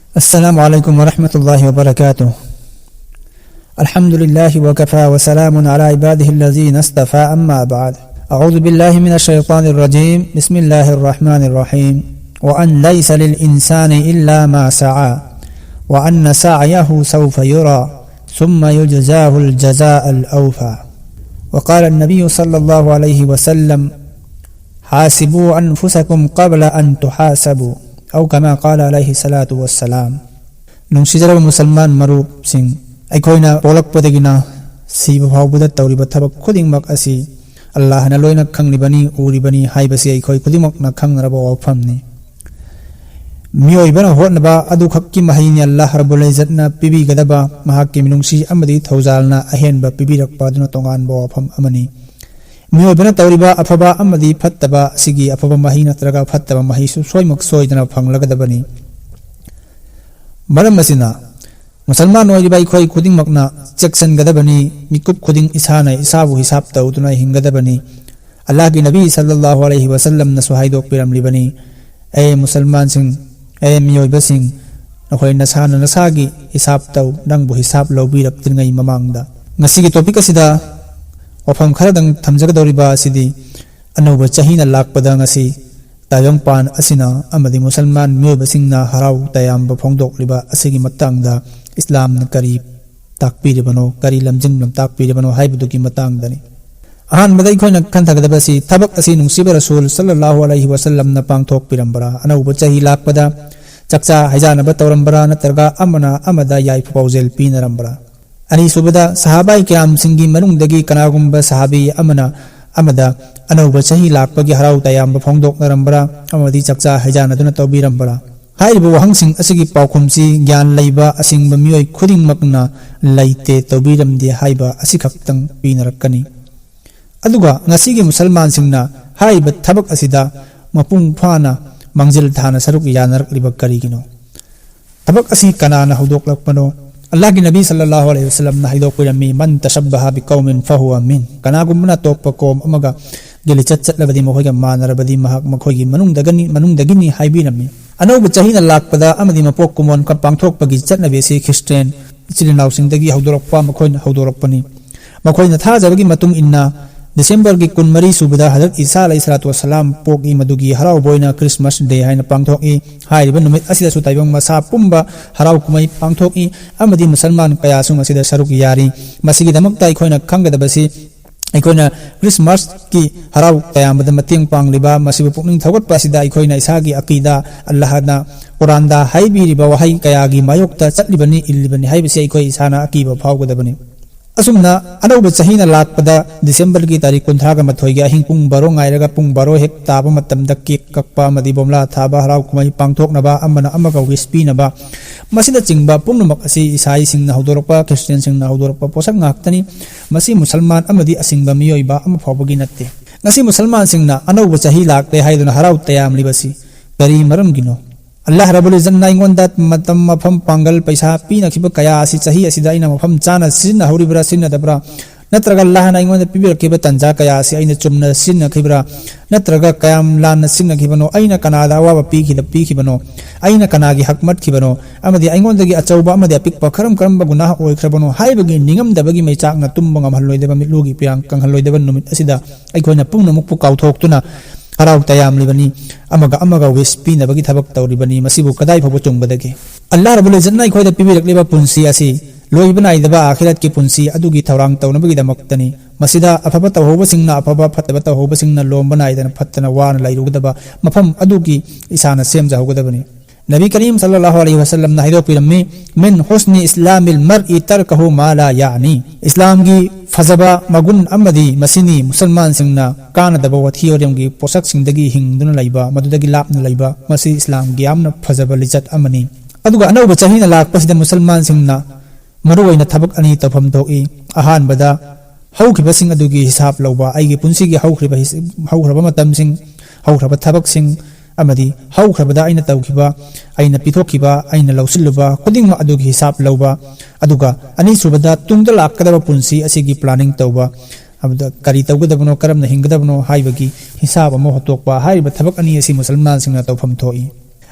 السلام عليكم ورحمة الله وبركاته. الحمد لله وكفى وسلام على عباده الذين اصطفى. أما بعد، أعوذ بالله من الشيطان الرجيم. بسم الله الرحمن الرحيم. وأن ليس للإنسان إلا ما سعى وأن سعيه سوف يرى ثم يجزاه الجزاء الأوفى. وقال النبي صلى الله عليه وسلم: حاسبوا أنفسكم قبل أن تحاسبوا، أو كما قال عليه الصلاة والسلام. نونسيجر مسلمان مروب سين أيكوينا بولك بدينا سيب فاوبدا توريبا تبك خدين مك أسي الله نلوينا خن لبني أوري بني هاي بسي أيكوي خدين مك نخن ربا وفهمني ميوي بنا هو نبا أدو خكي مهيني الله رب العزتنا بيبي غدبا مهاكي منونسي أمدي توزالنا أهين با بيبي رقبادنا تونغان با وفهم أمني ميوي بنا توريبا أفبا أمدي فتبا سيجي أفبا مهينة ترغا فتبا مهيسو سوي مكسوي دنا فنگ لغدبني مرم مسنا मुसलमान ओइरिबा इखोइ खुदिंग मकना चेक्सन गदबनी मिकुप खुदिंग इसाना इसाबु हिसाब तौदुना हिंगदबनी अल्लाह की नबी सल्लल्लाहु अलैहि वसल्लम न सुहाइदोक पिरमलिबनी ए मुसलमान सिंग ए मियोइबा सिंग नखोइ नसाना नसागी हिसाब तौ नंगबु हिसाब लौबिरक्तिनgai ममांगदा ngasiगी टॉपिक असिदा वफम खरदंग थमजगदौरिबा असिदी अनौबा चहीना लाकपदा ngasi तायंगपान असिना अमदि मुसलमान मियोइबसिंगना हराउ तयामबा फोंदोकलिबा असिगी मतंगदा इस्लाम न करी ताकपीरिबनो करी लमजिंग लम ताकपीरिबनो हाइबदुगी मतंगदनी अहान मदई खोइना खंथगदबसी थबक असि नुसिबा रसूल सल्लल्लाहु अलैहि वसल्लम न पांगथोक पिरंबरा अनौबा चही लाकपदा चक्चा हैजानबा तौरंबरा नत्रगा अमना अमदा याइ पाउजेल पीनरंबरा अनि सुबदा सहाबाई किराम सिंगी मनुंगदगी कनागुंबा सहाबी अमना अमदा अनौबा चही लाकपगी हराउ तयामबा फोंदोकनरंबरा अमदी चक्चा हैजानदुना तौबिरंबरा हाइबा वहंसिंग असिगी पाउखुमसी ज्ञान लैबा असिंगबा मियोइ खुदिंगमकना लैते तौबिरमदे हाइबा असिखक्तंग पीनरकनी अदुगा ngasiगी मुसलमान सिंगना हाइबा थबक असिदा मपुंग फाना मंजिल थाना सरुक यानरकलिबा करिगिनो थबक असि कनाना हौदोकलकपनो अल्लाह की नबी सल्लल्लाहु अलैहि वसल्लम ना हाइदोकपिरमी मन तशब्बहा बिकौमिन फहुवा मिन कनागुमना तोपा कोम अमगा गेलि चटचटलबदी मखोइगा मानरबदी महक मखोइगी मनुंगदगिनी हाइबिरमी अनौब चहीना लाकपदा अमदि मपोक कुमोन का पांगथोकपगी चटनबेसी ख्रिस्टियन इचिनाउसिंगदगी हौदोरकपा मखोइना हौदोरकपनी मखोइना थाजबगी मतुंग इन्ना दिसंबर की 23 सुबदा हजरत ईसा अलैहिस्सलातु वस्सलाम पोगी मदुगी हराउ बोइना क्रिसमस डे हाइना पांगथोकी हाइरिबा नुमित असिदासु ताइबंग मसा पुंबा हराउ कुमै पांगथोकी अमदि मुसलमान कयासु मसिदा सरुक यारी मसिगी दमकता इखोइना खंगदबसी इखोइना क्रिसमस की हराउ तयामबदा मतेंग पांगलिबा मसिबु पुकनिंग थगतपा सिदा इखोइना इसागी अकीदा अल्लाहना कुरानदा हाइबिरिबा वहाई कयागी मायोक्ता चटलिबनी इल्लिबनी हाइबसी इखोइ इसाना अकीबा फावगदबनी असुमना अनौबा चहीना लाकपदा दिसंबर की तारीख 19 अहिंग पुंग बारो गायरगा पुंग बारो हेक ताबा मतमदा केक कक्पा मदि बोमला थाबा हराउ कुमै पांगथोकनबा अमना अमगा विस्पीनबा मसिदा चिंगबा पुंगनमक असि ईसाई सिंगना हौदोरकपा क्रिस्टियन सिंगना हौदोरकपा पोसक ngaktani मसि मुसलमान अमदि असिंगबा मियोइबा अम फावबगी नत्ते ngasi मुसलमान सिंगना अनौबा चही लाकते हाइदुना हराउ तयामलिबसी करी मरमगिनो अल्लाह रब्बुल इज्जत नाइंगोंदा मतम मफम पांगल पैसा पीनखिबा कया असि चही असिदा इना मफम चाना सिन हौरिब्रा सिन दब्रा नत्रगा अल्लाह नाइंगोंदा पिबिरखिबा तंजा कया असि अइना चुमना सिन खिब्रा नत्रगा कयाम लान सिन खिबनो अइना कनादा वाबा पीखिबनो अइना कनागी हकमत खिबनो अमदि अइंगोंदगी अचौबा अमदि अपिकपा खरम करम गुनाह ओइख्रबनो हाइबगी निंगमदबगी मैचाकना तुंबा ngamhalloidaba mitlugi piang kanghalloidaba numit asida अइखोइना पुंगनमुकपु काउथोक्तुना हराउ तयामलिबनी अमगा वेस्पी नबगी थबक तौरिबनी मसिबु कदाइ फबो चुंगबदगे अल्लाह रब्बुल इज्जत ना इखोइदा पिबिरकलिबा पुंसी असि लोइबनाइदबा आखिरत की पुंसी अदुगी थौरांग तौनबगी दमक्तनी मसिदा अफबा तौहोबसिंगना अफबा फतबा तौहोबसिंगना लोंबनाइदना फत्तना वान लाइरुगदबा मफम अदुगी इसाना सेमजाहुगदबनी नबी करीम सल्लल्लाहु अलैहि वसल्लम ना हाइदोकपिरमी मिन हुस्नि इस्लामिल मर्इ तरकहु मा ला यानी इस्लाम की फजबा मगुन अमदी मसिनी मुसलमान सिंगना कानदबा वथियोरमगी पोसक सिंगदगी हिंगदुना लैबा मदुदगी लापना लैबा मसि इस्लाम की यामना फजबा लिजत अमनी अदुगा अनौबा चहीना लाकपसिदा मुसलमान सिंगना मरुवैना थबक अनि तफम थोई अहानबदा हौखिबसिंग अदुगी हिसाब लौबा आइगे पुंसिगी हौख्रबा मतमसिंग हौख्रबा थबकसिंग अमदी हौख्रबदा अइना तौखिबा अइना पिथोखिबा अइना लौसिल्लुबा खुदिंग अदुगी हिसाब लौबा अदुगा अनि सुबदा तुंगदा लाकदबा पुंसी असिगी प्लानिंग तौबा अबदा करी तौगदबनो करमना हिंगदबनो हाइबगी हिसाब अमो हतोकपा हाइबा थबक अनि असि मुसलमान सिंगना तौफम थोई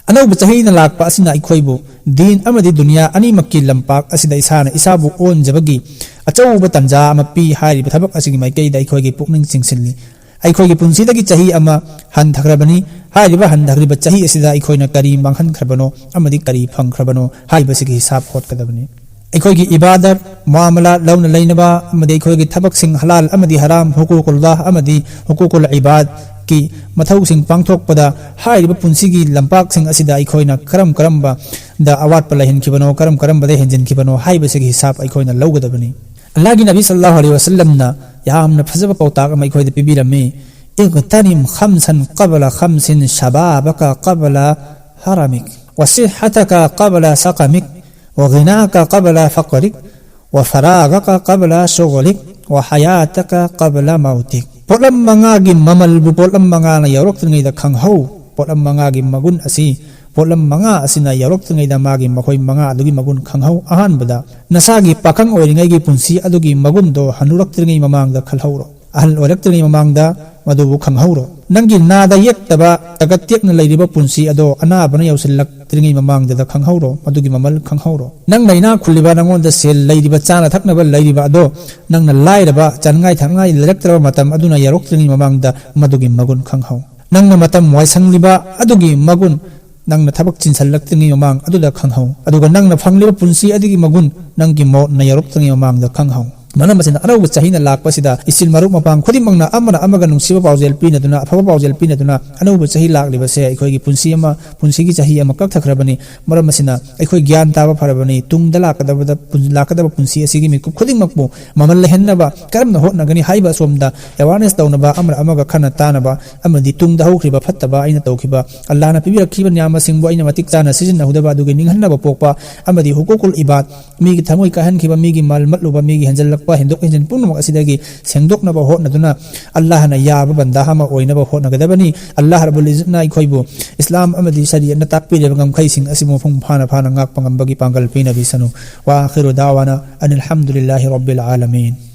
अनौबा चहीना लाकपा असिना इखोइबु दीन अमदी दुनिया अनीमक्की लंपाक असिदा इसाना इसाबु ओनजबगी अचौबा तंजा अमा पी हारिबा थबक असिगी माइकैदा अखोइगी पुकनिंग चिंगसिल्ली अखोइगी पुंसीदगी चही अमा हंथख्रबनी हारिबा हंथख्रिबा चही असिदा अखोइना करी मांगहनख्रबनो अमदी करी फंगख्रबनो हारिबसिगी हिसाब होतकदबनी अखोइगी इबादत मुआमला लौना लैनबा अमदी अखोइगी थबकसिंग हलाल अमदी हराम हुकूकुल्लाह अमदी हुकूकुल इबाद की मथौसिंग पांगथोकपदा हारिबा पुंसीगी लंपाकसिंग असिदा अखोइना करम करमबा दा अवाटपा लहिनखिबनो करम करमबदे हेंजिनखिबनो हारिबसिगी हिसाब अखोइना लौगदबनी अल्लाह की नबी सल्लल्लाहु अलैहि वसल्लम ना यामना फजब पौताक अमा अखोइदा पिबिरमी इगतनिम खमसन क़बला खमसिन शबाबका क़बला हरमिक वसिहतका क़बला सक़मिक वग़िनाका क़बला फ़क़रिक वफ़रागका क़बला शुग़लिक वहयातका क़बला मौतिक पोलम मंगागी ममलबु पोलम मंगाना यौरक्तृंगैदा खंगहौ पोलम मंगागी मगुन असि पोलम मंगा असिना यौरक्तृंगैदा मागी मखोइ मंगा अदुगी मगुन खंगहौ अहानबदा नसागी पाखंग ओइरिंगैगी पुंसी अदुगी मगुनदो हनुरक्तृंगै ममांगदा खलहौरो अहल ओइरक्तृंगै ममांगदा मदुबु खंगहौरो नंगी नादा येक्तबा तगत्येक्न लैरिबा पुंसी अदो अनाबना यौसिल्लक्तृंगै ममांगदा खंगहौरो मदुगी ममल खंगहौरो नंग लैना खुलिबा नंगोंदा सेल लैरिबा चाना थकनबा लैरिबा अदो नंगना लाइरबा चनगाई थंगाई लरक्तरबा मतम अदुना यौरक्तृंगै ममांगदा मदुगी मगुन खंगहौ नंगना मतम वाइसंगलिबा अदुगी मगुन नंगना थबक चिनसल्लक्तृंगै ममांग अदुदा खंगहौ अदुगा नंगना फंगलिबा पुंसी अदिगी मगुन नंगी मोटना यौरक्तृंगै ममांगदा खंगहौ मनम मसिना अनौबा चहीना लाकपसिदा इसिल मरुक मपांग खुदिमंगना अमना अमगा नुंसिबा पाउजेल पिनदुना अफबा पाउजेल पिनदुना अनौबा चही लाकलिबसे अखोइगी पुंसी अमा पुंसीगी चही अमा कक्थख्रबनी मरम मसिना अखोइ ज्ञान ताबा फरबनी तुंगदा लाकदबा पुंसी असिगी मिकु खुदिमकबु ममल लहन्नबा करमना होटनगनी हाइबा सोमदा अवेयरनेस तौनबा अमरा अमगा खना तानबा अमदि तुंगदा हौखरिबा फत्तबा आइना तौखिबा अल्लाहना पिबिरखिबा न्यामसिंबु आइना मतिक चाना सिजिनहुदबा दुगे निंगहन्नबा पोकपा अमदि हुकूकुल इबाद मीगी थमोइ काहनखिबा मीगी माल मतलुबा मीगी हंजल हिंदुक हिंजन पुनमक असिदगी सेंगदोकनबा होटनदुना अल्लाहना याबा बंदा हमा ओइनबा होटनगदबनी अल्लाह रब्बुल इज्जतना अखोइबु इस्लाम अमदि शरीयतना ताकपिरेबा ngamkhaising asimu phung phana phana ngakpangambagi pangal pinabisanu wa akhiru da'wana anil hamdulillahi rabbil alamin.